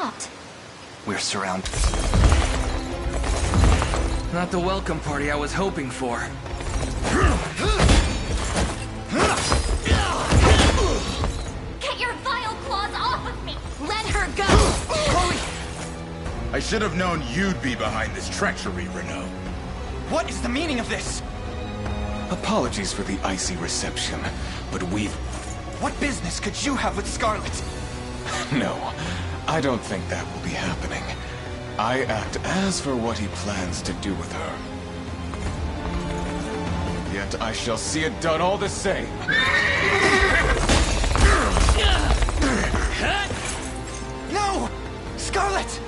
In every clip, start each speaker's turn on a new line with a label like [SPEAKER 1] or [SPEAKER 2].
[SPEAKER 1] stopped.
[SPEAKER 2] We're surrounded.
[SPEAKER 3] Not the welcome party I was hoping for.
[SPEAKER 1] Get your vile claws off of me! Let her go!
[SPEAKER 2] Chloe!
[SPEAKER 4] I should have known you'd be behind this treachery, Renault.
[SPEAKER 2] What is the meaning of this?
[SPEAKER 5] Apologies for the icy reception, but we've...
[SPEAKER 2] What business could you have with Scarlet?
[SPEAKER 5] No, I don't think that will be happening. I act as for what he plans to do with her. Yet I shall see it done all the same.
[SPEAKER 2] No! Scarlet!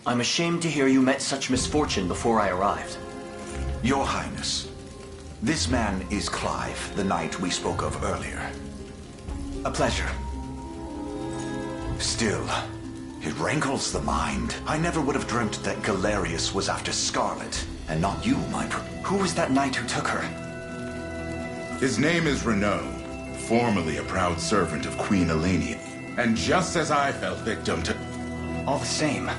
[SPEAKER 6] I'm ashamed to hear you met such misfortune before I arrived.
[SPEAKER 7] Your Highness, this man is Clive, the knight we spoke of earlier.
[SPEAKER 2] A pleasure.
[SPEAKER 7] Still, it rankles the mind. I never would have dreamt that Galerius was after Scarlet, and not you, Who
[SPEAKER 2] was that knight who took her?
[SPEAKER 4] His name is Renault, formerly a proud servant of Queen Elenia. And just as I fell victim to...
[SPEAKER 2] All the same.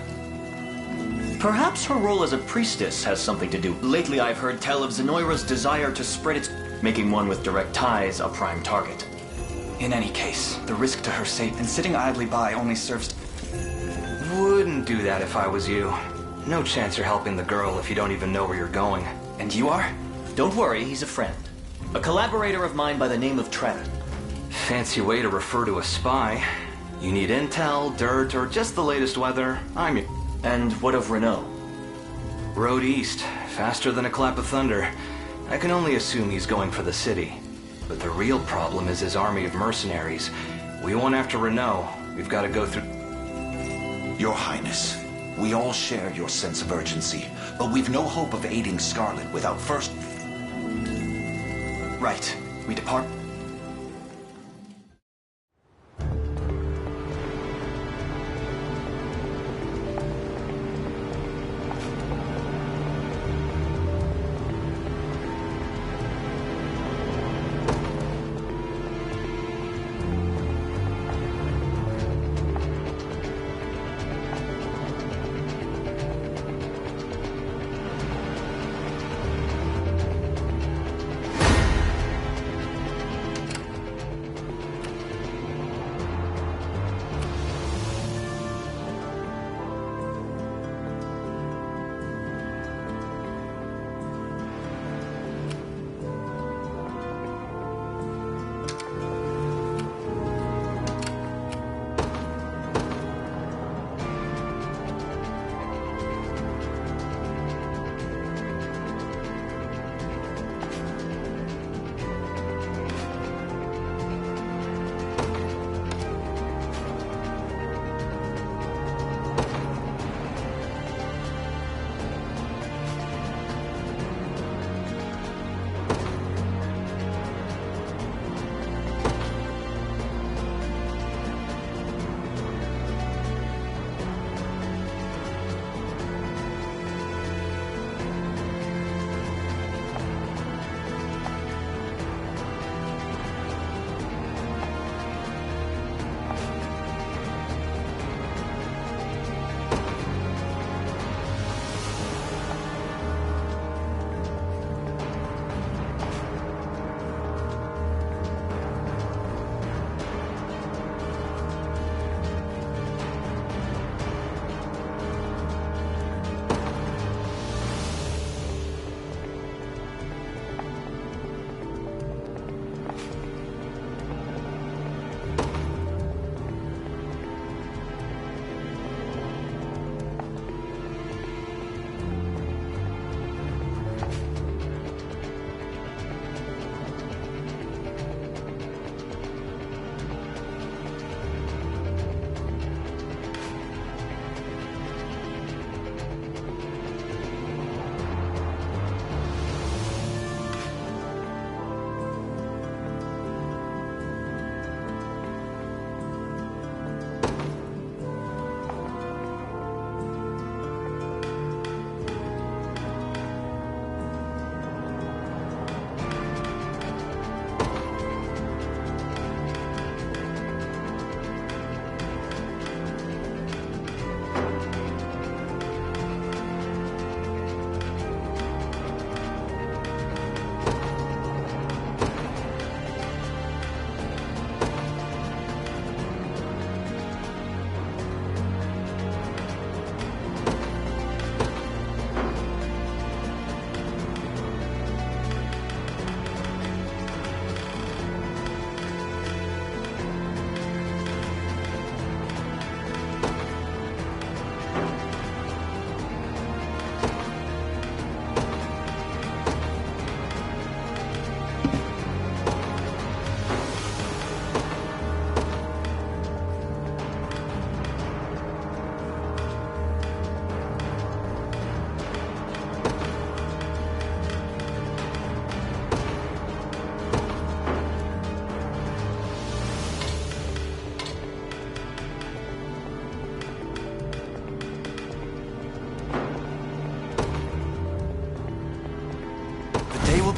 [SPEAKER 6] Perhaps her role as a priestess has something to do. Lately I've heard tell of Zenoira's desire to spread its... making one with direct ties a prime target.
[SPEAKER 2] In any case, the risk to her safety and sitting idly by only serves...
[SPEAKER 3] Wouldn't do that if I was you. No chance you're helping the girl if you don't even know where you're going.
[SPEAKER 2] And you are?
[SPEAKER 6] Don't worry, he's a friend. A collaborator of mine by the name of Trevor.
[SPEAKER 3] Fancy way to refer to a spy. You need intel, dirt, or just the latest weather, I'm your...
[SPEAKER 6] And what of Renault?
[SPEAKER 3] Road east, faster than a clap of thunder. I can only assume he's going for the city. But the real problem is his army of mercenaries. We won't after Renault. We've got to go through...
[SPEAKER 7] Your Highness, we all share your sense of urgency, but we've no hope of aiding Scarlet without first...
[SPEAKER 2] Right. We depart...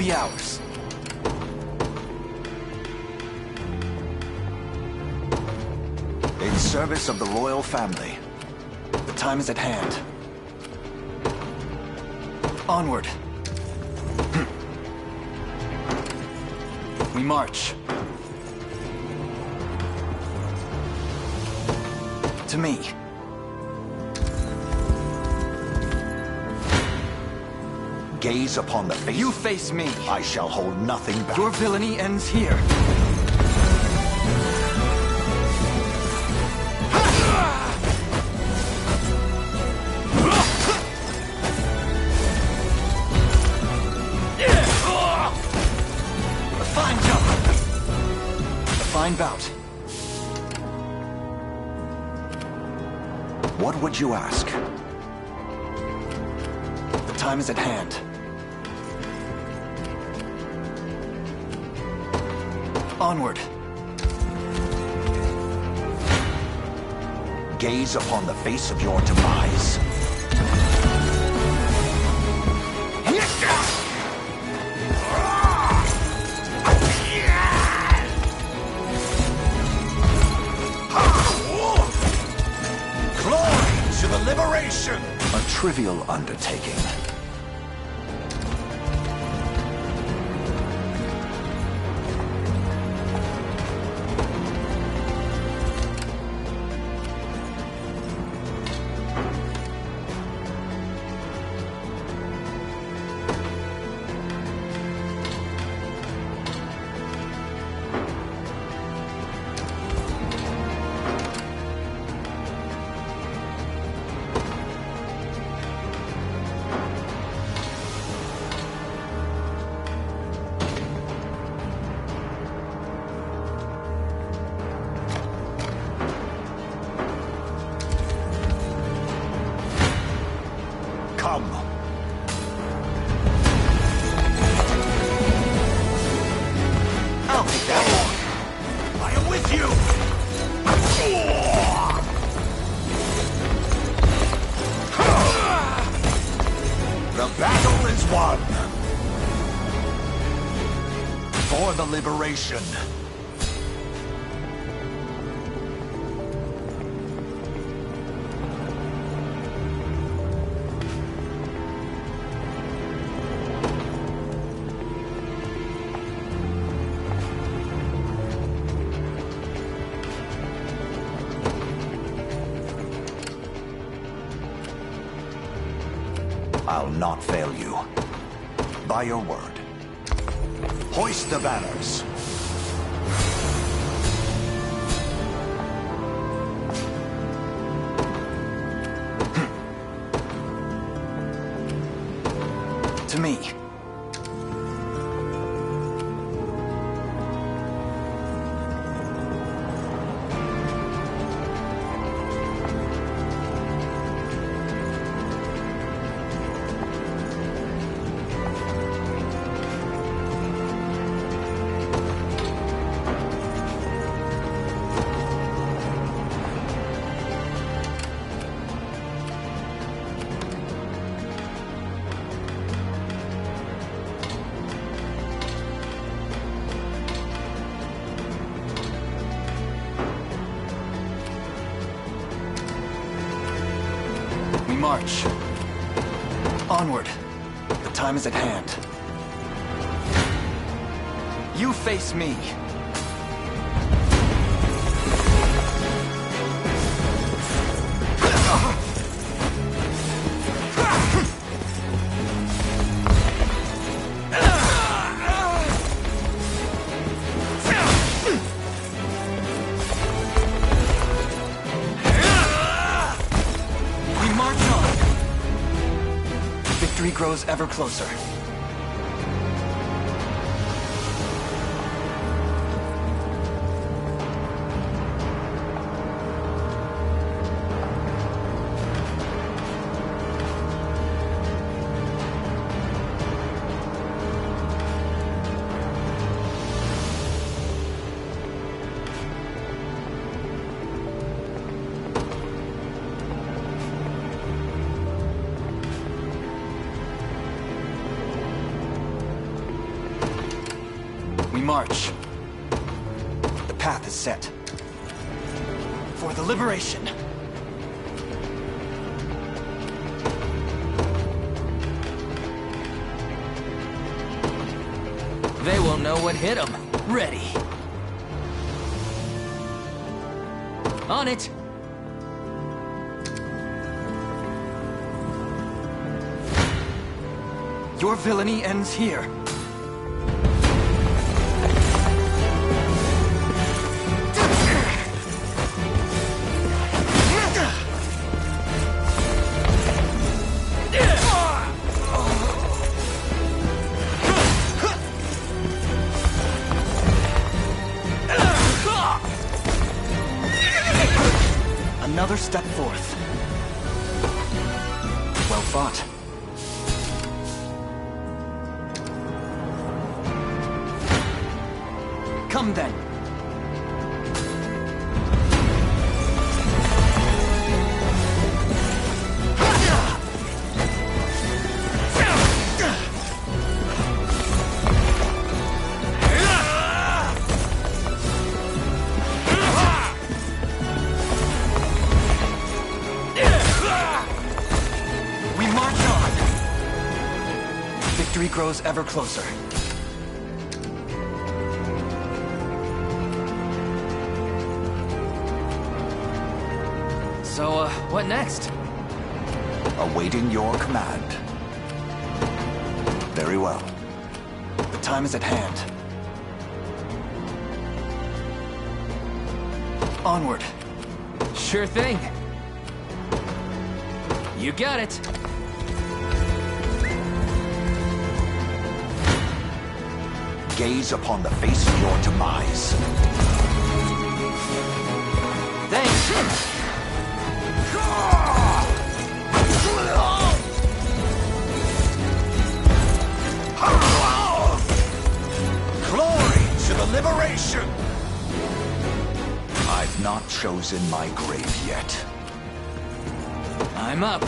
[SPEAKER 2] be ours.
[SPEAKER 7] In service of the royal family.
[SPEAKER 2] The time is at hand. Onward. We march. To me.
[SPEAKER 7] Gaze upon the face.
[SPEAKER 2] You face me.
[SPEAKER 7] I shall hold nothing back.
[SPEAKER 2] Your villainy ends here. A fine jump. A fine bout.
[SPEAKER 7] What would you ask?
[SPEAKER 2] The time is at hand. Onward.
[SPEAKER 7] Gaze upon the face of your demise. Glory to the liberation! A trivial undertaking. Come. I'll take that one. I am with you. The battle is won. For the liberation. I'll not fail you. By your word. Hoist the banners.
[SPEAKER 2] To me. We march. Onward. The time is at hand. You face me. Victory grows ever closer. march. The path is set. For the liberation.
[SPEAKER 8] They won't know what hit them. Ready. On it.
[SPEAKER 2] Your villainy ends here. Another step forth. Well fought. Come then. We march on. Victory grows ever closer.
[SPEAKER 8] So, what next?
[SPEAKER 7] Awaiting your command. Very well.
[SPEAKER 2] The time is at hand. Onward.
[SPEAKER 8] Sure thing. You got it.
[SPEAKER 7] Gaze upon the face of your demise.
[SPEAKER 8] Thanks.
[SPEAKER 7] Glory to the liberation! I've not chosen my grave yet.
[SPEAKER 8] I'm up.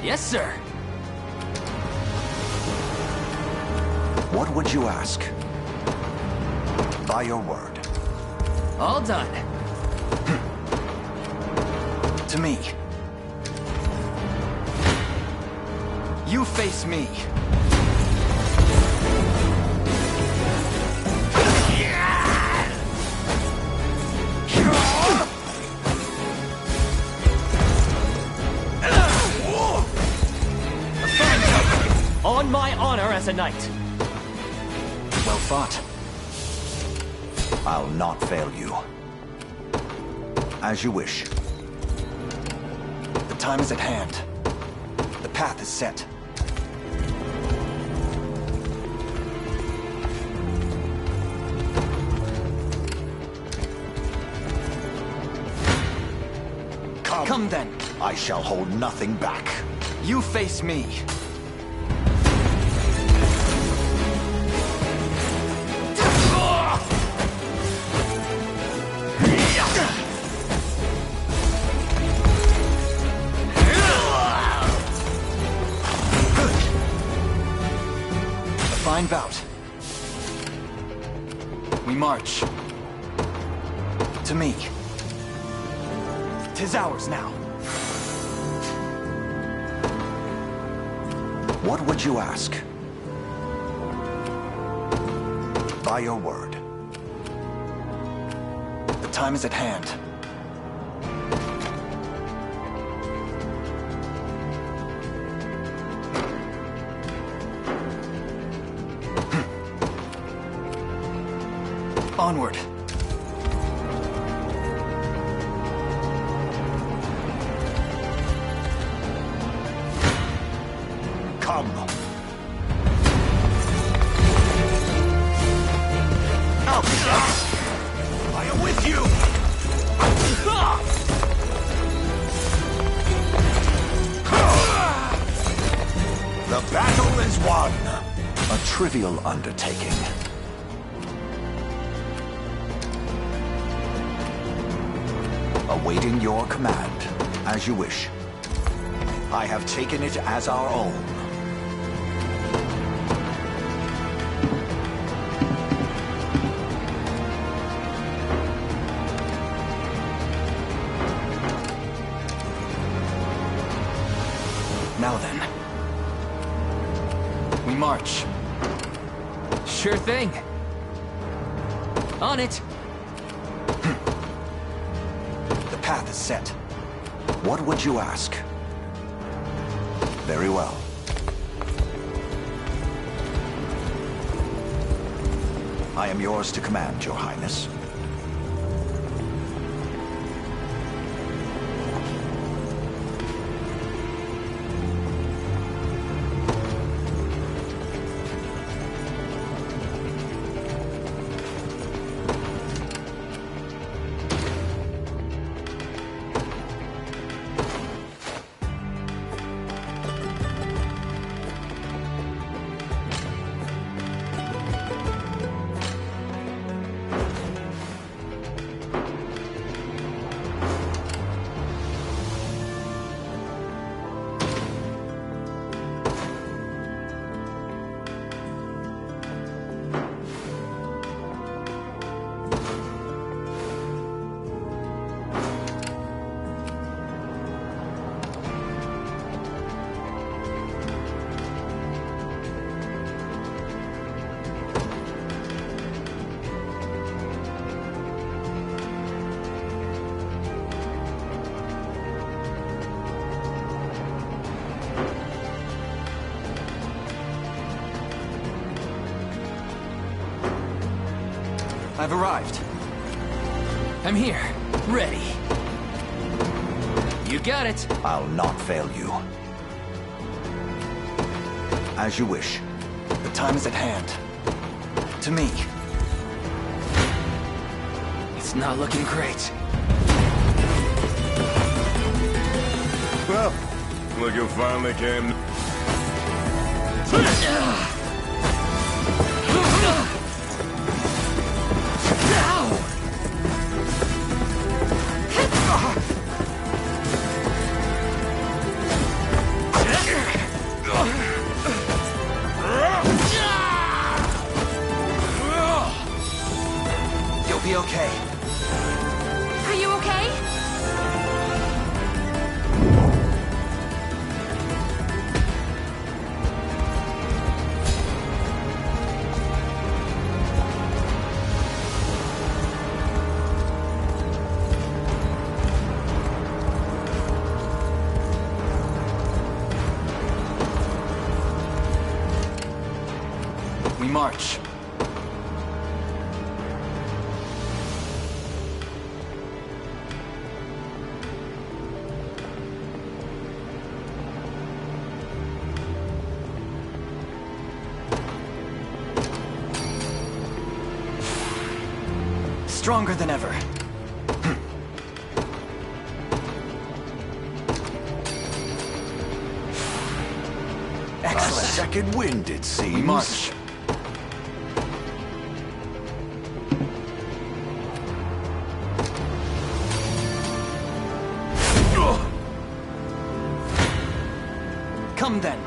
[SPEAKER 8] Yes, sir.
[SPEAKER 7] What would you ask? By your word.
[SPEAKER 8] All done.
[SPEAKER 2] To me. You face me.
[SPEAKER 6] On my honor as a knight.
[SPEAKER 2] Well fought.
[SPEAKER 7] I'll not fail you. As you wish.
[SPEAKER 2] The time is at hand. The path is set. Come then.
[SPEAKER 7] I shall hold nothing back.
[SPEAKER 2] You face me. Fine bout. We march. To me. 'Tis ours now.
[SPEAKER 7] What would you ask? By your word.
[SPEAKER 2] The time is at hand. Onward.
[SPEAKER 7] Come. I am with you! The battle is won! A trivial undertaking. Awaiting your command, as you wish. I have taken it as our own.
[SPEAKER 2] Now then. We march.
[SPEAKER 8] Sure thing. On it.
[SPEAKER 2] The path is set.
[SPEAKER 7] What would you ask? Very well. I am yours to command, Your Highness.
[SPEAKER 2] I've arrived.
[SPEAKER 8] I'm here. Ready. You got it.
[SPEAKER 7] I'll not fail you. As you wish.
[SPEAKER 2] The time is at hand. To me.
[SPEAKER 8] It's not looking great.
[SPEAKER 9] Well, look who finally came.
[SPEAKER 2] You'll be okay.
[SPEAKER 1] Are you okay?
[SPEAKER 2] We march. Stronger than ever.
[SPEAKER 7] A
[SPEAKER 2] Excellent.
[SPEAKER 7] second wind, it seems.
[SPEAKER 2] We march. Come then.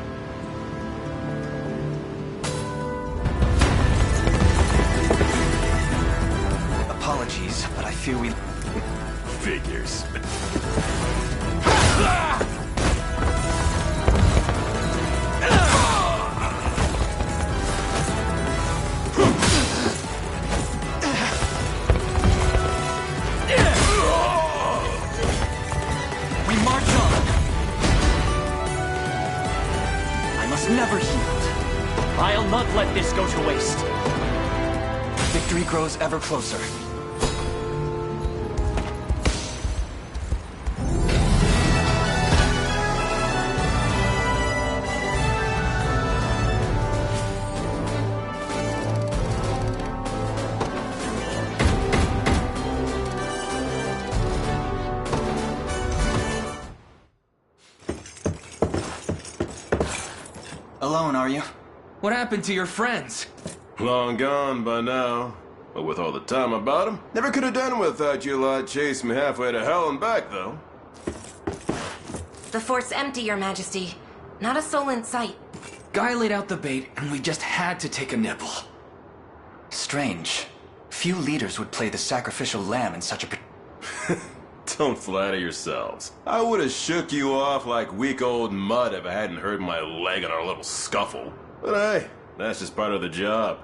[SPEAKER 2] Apologies, but I fear we...
[SPEAKER 9] Figures.
[SPEAKER 2] We march on. I must never yield.
[SPEAKER 6] I'll not let this go to waste.
[SPEAKER 2] Victory grows ever closer. Alone, are you?
[SPEAKER 8] What happened to your friends?
[SPEAKER 9] Long gone by now. But with all the time about him, never could have done it without you lot chasing me halfway to hell and back, though.
[SPEAKER 10] The fort's empty, Your Majesty. Not a soul in sight.
[SPEAKER 8] Guy laid out the bait, and we just had to take a nibble.
[SPEAKER 2] Strange. Few leaders would play the sacrificial lamb in such a...
[SPEAKER 9] Don't flatter yourselves. I would have shook you off like weak old mud if I hadn't hurt my leg in our little scuffle. But hey, that's just part of the job.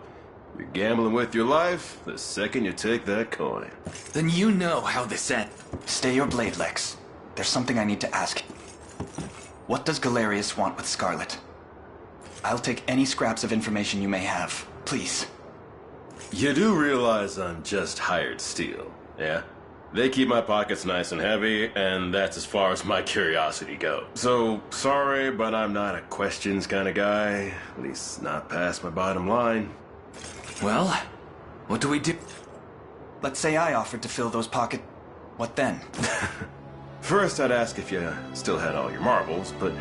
[SPEAKER 9] You're gambling with your life the second you take that coin.
[SPEAKER 8] Then you know how this ends.
[SPEAKER 2] Stay your blade, Lex. There's something I need to ask. What does Galerius want with Scarlet? I'll take any scraps of information you may have. Please.
[SPEAKER 9] You do realize I'm just hired steel, yeah? They keep my pockets nice and heavy, and that's as far as my curiosity goes. So, sorry, but I'm not a questions kind of guy. At least not past my bottom line.
[SPEAKER 8] Well, what do we do?
[SPEAKER 2] Let's say I offered to fill those pockets. What then?
[SPEAKER 9] First, I'd ask if you still had all your marbles, but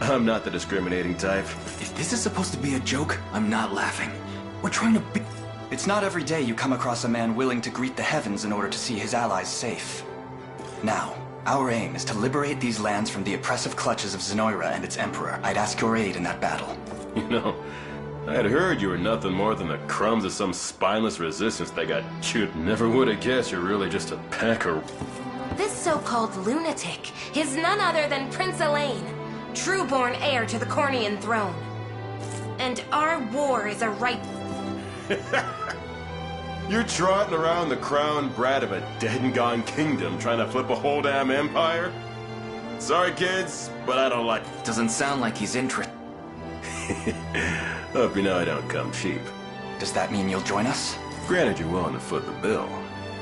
[SPEAKER 9] I'm not the discriminating type.
[SPEAKER 8] If this is supposed to be a joke, I'm not laughing. We're trying to be...
[SPEAKER 2] It's not every day you come across a man willing to greet the heavens in order to see his allies safe. Now, our aim is to liberate these lands from the oppressive clutches of Zenoira and its emperor. I'd ask your aid in that battle.
[SPEAKER 9] You know, I had heard you were nothing more than the crumbs of some spineless resistance that got chewed. Never would have guessed you're really just a pack of...
[SPEAKER 10] This so-called lunatic is none other than Prince Elaine, true-born heir to the Cornian throne. And our war is a right...
[SPEAKER 9] You're trotting around the crown brat of a dead-and-gone kingdom trying to flip a whole damn empire? Sorry, kids, but I don't like...
[SPEAKER 8] Doesn't sound like he's interested.
[SPEAKER 9] Hope you know I don't come cheap.
[SPEAKER 2] Does that mean you'll join us?
[SPEAKER 9] Granted, you're willing to foot the bill.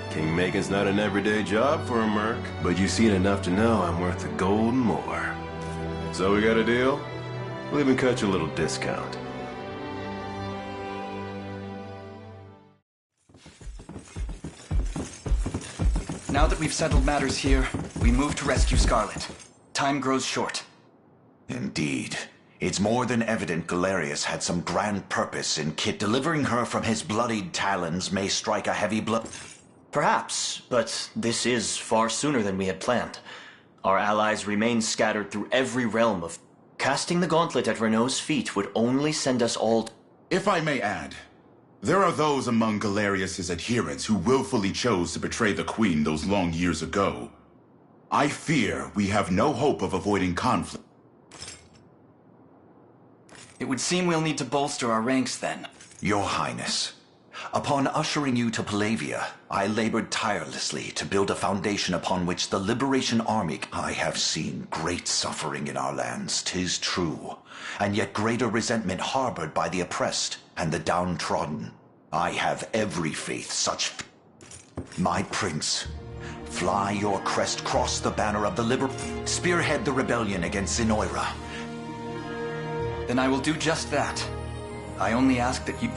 [SPEAKER 9] King-making's not an everyday job for a merc, but you've seen enough to know I'm worth the gold and more. So we got a deal? We'll even cut you a little discount.
[SPEAKER 2] Now that we've settled matters here, we move to rescue Scarlet. Time grows short.
[SPEAKER 7] Indeed. It's more than evident Galerius had some grand purpose in delivering her from his bloodied talons may strike a heavy blow.
[SPEAKER 6] Perhaps, but this is far sooner than we had planned. Our allies remain scattered through every realm of... Casting the gauntlet at Renault's feet would only send us all...
[SPEAKER 4] If I may add, there are those among Galerius's adherents who willfully chose to betray the Queen those long years ago. I fear we have no hope of avoiding conflict.
[SPEAKER 2] It would seem we'll need to bolster our ranks then.
[SPEAKER 7] Your Highness, upon ushering you to Palavia, I labored tirelessly to build a foundation upon which the Liberation Army... I have seen great suffering in our lands, 'tis true, and yet greater resentment harbored by the oppressed and the downtrodden. I have every faith such... My prince, fly your crest, cross the banner of the spearhead the rebellion against Zenoira.
[SPEAKER 2] Then I will do just that. I only ask that you...